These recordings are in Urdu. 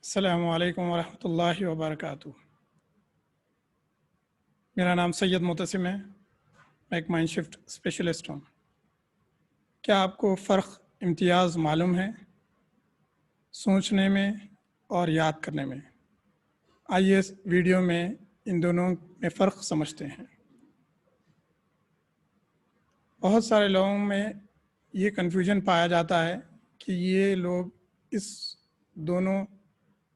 السلام علیکم ورحمۃ اللہ وبرکاتہ۔ میرا نام سید متسم ہے، میں ایک مائنڈ شفٹ اسپیشلسٹ ہوں۔ کیا آپ کو فرق امتیاز معلوم ہے سوچنے میں اور یاد کرنے میں؟ آئیے اس ویڈیو میں ان دونوں میں فرق سمجھتے ہیں۔ بہت سارے لوگوں میں یہ کنفیوژن پایا جاتا ہے کہ یہ لوگ اس دونوں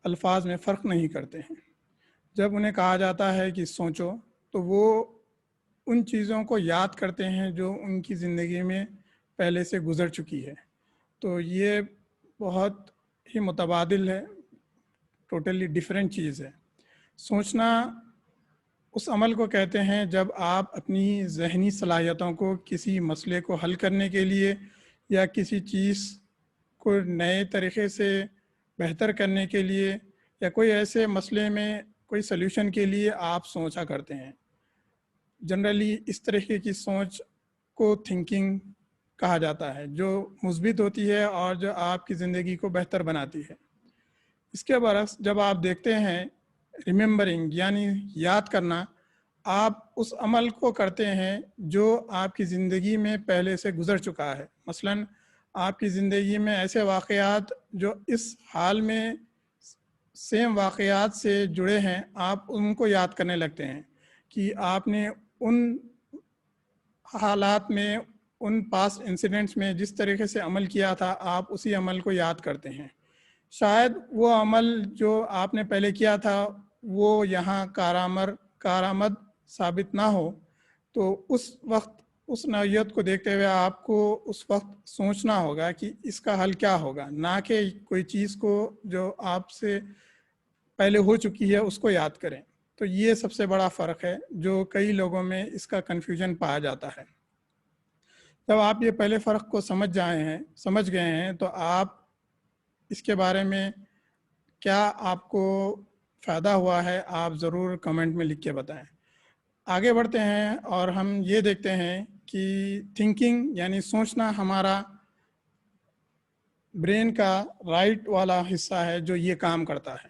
الفاظ میں فرق نہیں کرتے ہیں۔ جب انہیں کہا جاتا ہے کہ سوچو تو وہ ان چیزوں کو یاد کرتے ہیں جو ان کی زندگی میں پہلے سے گزر چکی ہے، تو یہ بہت ہی متبادل ہے، ٹوٹلی ڈیفرنٹ چیز ہے۔ سوچنا اس عمل کو کہتے ہیں جب آپ اپنی ذہنی صلاحیتوں کو کسی مسئلے کو حل کرنے کے لیے یا کسی چیز کو نئے طریقے سے بہتر کرنے کے لیے یا کوئی ایسے مسئلے میں کوئی سلیوشن کے لیے آپ سوچا کرتے ہیں۔ جنرلی اس طریقے کی سوچ کو تھنکنگ کہا جاتا ہے، جو مثبت ہوتی ہے اور جو آپ کی زندگی کو بہتر بناتی ہے۔ اس کے برعکس جب آپ دیکھتے ہیں ریممبرنگ یعنی یاد کرنا، آپ اس عمل کو کرتے ہیں جو آپ کی زندگی میں پہلے سے گزر چکا ہے۔ مثلاً آپ کی زندگی میں ایسے واقعات جو اس حال میں سیم واقعات سے جڑے ہیں، آپ ان کو یاد کرنے لگتے ہیں کہ آپ نے ان حالات میں، ان پاسٹ انسیڈنٹس میں جس طریقے سے عمل کیا تھا، آپ اسی عمل کو یاد کرتے ہیں۔ شاید وہ عمل جو آپ نے پہلے کیا تھا وہ یہاں کارآمد ثابت نہ ہو، تو اس وقت اس نوعیت کو دیکھتے ہوئے آپ کو اس وقت سوچنا ہوگا کہ اس کا حل کیا ہوگا، نہ کہ کوئی چیز کو جو آپ سے پہلے ہو چکی ہے اس کو یاد کریں۔ تو یہ سب سے بڑا فرق ہے جو کئی لوگوں میں اس کا کنفیوژن پایا جاتا ہے۔ جب آپ یہ پہلے فرق کو سمجھ گئے ہیں تو آپ اس کے بارے میں کیا آپ کو فائدہ ہوا ہے، آپ ضرور کمنٹ میں لکھ کے بتائیں۔ آگے بڑھتے ہیں اور ہم یہ دیکھتے ہیں کہ تھنکنگ یعنی سوچنا ہمارا برین کا رائٹ والا حصہ ہے جو یہ کام کرتا ہے۔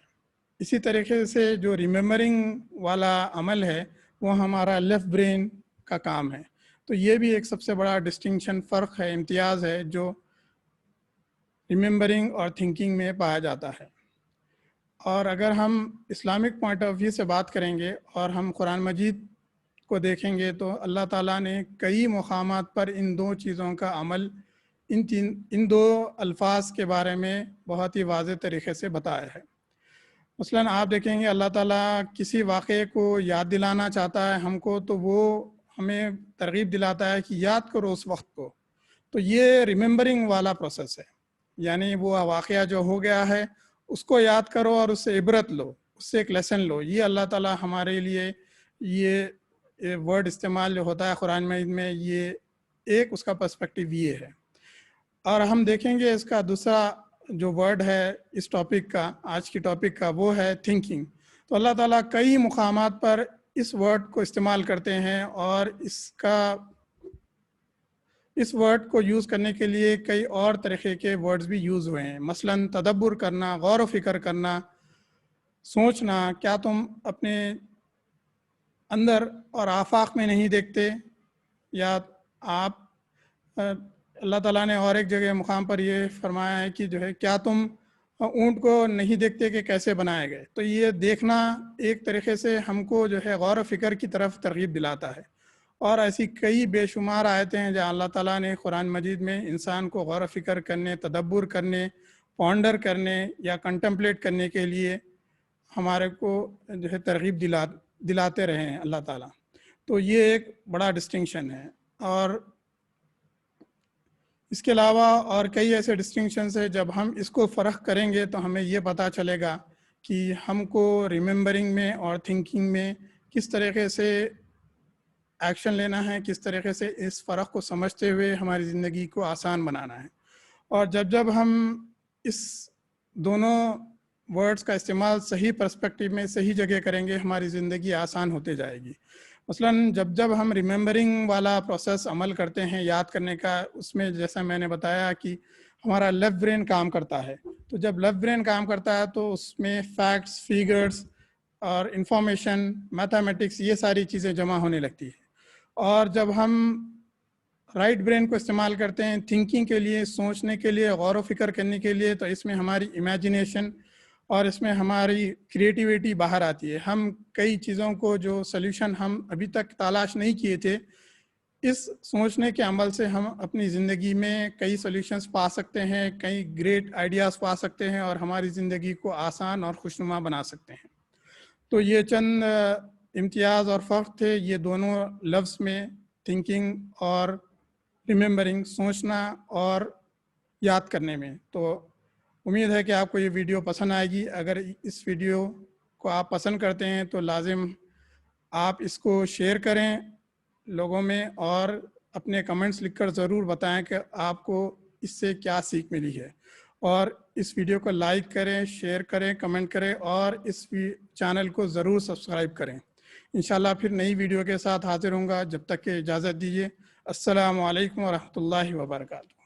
اسی طریقے سے جو ریممبرنگ والا عمل ہے وہ ہمارا لیفٹ برین کا کام ہے۔ تو یہ بھی ایک سب سے بڑا ڈسٹنکشن، فرق ہے، امتیاز ہے جو ریممبرنگ اور تھنکنگ میں پایا جاتا ہے۔ اور اگر ہم اسلامک پوائنٹ آف ویو سے بات کریں گے اور ہم قرآن مجید کو دیکھیں گے تو اللہ تعالیٰ نے کئی مقامات پر ان دو چیزوں کا عمل، ان دو الفاظ کے بارے میں بہت ہی واضح طریقے سے بتایا ہے۔ مثلاً آپ دیکھیں گے اللہ تعالیٰ کسی واقعے کو یاد دلانا چاہتا ہے ہم کو، تو وہ ہمیں ترغیب دلاتا ہے کہ یاد کرو اس وقت کو۔ تو یہ ریممبرنگ والا پروسیس ہے، یعنی وہ واقعہ جو ہو گیا ہے اس کو یاد کرو اور اس سے عبرت لو، اس سے ایک لیسن لو۔ یہ اللہ تعالیٰ ہمارے لیے یہ ورڈ استعمال جو ہوتا ہے قرآن مجید میں، یہ ایک اس کا پرسپیکٹیو یہ ہے۔ اور ہم دیکھیں گے اس کا دوسرا جو ورڈ ہے اس ٹاپک کا، آج کی ٹاپک کا، وہ ہے تھنکنگ۔ تو اللہ تعالیٰ کئی مقامات پر اس ورڈ کو استعمال کرتے ہیں اور اس ورڈ کو یوز کرنے کے لیے کئی اور طریقے کے ورڈز بھی یوز ہوئے ہیں۔ مثلاً تدبر کرنا، غور و فکر کرنا، سوچنا۔ کیا تم اپنے اندر اور آفاق میں نہیں دیکھتے؟ یا آپ اللہ تعالیٰ نے اور ایک جگہ مقام پر یہ فرمایا ہے کہ جو ہے کیا تم اونٹ کو نہیں دیکھتے کہ کیسے بنائے گئے؟ تو یہ دیکھنا ایک طریقے سے ہم کو جو ہے غور و فکر کی طرف ترغیب دلاتا ہے۔ اور ایسی کئی بے شمار آیتیں ہیں جہاں اللہ تعالیٰ نے قرآن مجید میں انسان کو غور و فکر کرنے، تدبر کرنے، پونڈر کرنے یا کنٹمپلیٹ کرنے کے لیے ہمارے کو جو ہے ترغیب دلاتے رہے ہیں اللہ تعالیٰ۔ تو یہ ایک بڑا ڈسٹنکشن ہے۔ اور اس کے علاوہ اور کئی ایسے ڈسٹنکشنز ہیں، جب ہم اس کو فرق کریں گے تو ہمیں یہ پتہ چلے گا کہ ہم کو ریممبرنگ میں اور تھنکنگ میں کس طریقے سے ایکشن لینا ہے، کس طریقے سے اس فرق کو سمجھتے ہوئے ہماری زندگی کو آسان بنانا ہے۔ اور جب ہم اس دونوں ورڈز کا استعمال صحیح پرسپیکٹیو میں صحیح جگہ کریں گے، ہماری زندگی آسان ہوتے جائے گی۔ مثلاً جب ہم ریممبرنگ والا پروسیس عمل کرتے ہیں، یاد کرنے کا، اس میں جیسا میں نے بتایا کہ ہمارا لیفٹ برین کام کرتا ہے، تو جب لیفٹ برین کام کرتا ہے تو اس میں فیکٹس، فیگرز اور انفارمیشن، میتھمیٹکس، یہ ساری چیزیں جمع ہونے لگتی ہے. اور جب ہم رائٹ برین کو استعمال کرتے ہیں تھنکنگ کے لیے، سوچنے کے لیے، غور و فکر کرنے کے لیے، تو اس میں ہماری امیجنیشن اور اس میں ہماری کریٹیویٹی باہر آتی ہے. ہم کئی چیزوں کو جو سلیوشن ہم ابھی تک تلاش نہیں کیے تھے، اس سوچنے کے عمل سے ہم اپنی زندگی میں کئی سلیوشنز پا سکتے ہیں، کئی گریٹ آئیڈیاز پا سکتے ہیں اور ہماری زندگی کو آسان اور خوشنما بنا سکتے ہیں. تو یہ چند امتیاز اور فرق تھے یہ دونوں لفظ میں، تھنکنگ اور ریممبرنگ، سوچنا اور یاد کرنے میں. تو امید ہے کہ آپ کو یہ ویڈیو پسند آئے گی. اگر اس ویڈیو کو آپ پسند کرتے ہیں تو لازم آپ اس کو شیئر کریں لوگوں میں، اور اپنے کمنٹس لکھ کر ضرور بتائیں کہ آپ کو اس سے کیا سیکھ ملی ہے. اور اس ویڈیو کو لائک کریں، شیئر کریں، کمنٹ کریں، اور اس چینل کو ضرور سبسکرائب کریں. انشاءاللہ پھر نئی ویڈیو کے ساتھ حاضر ہوں گا. جب تک کہ اجازت دیجیے. السلام علیکم ورحمۃ اللہ وبرکاتہ.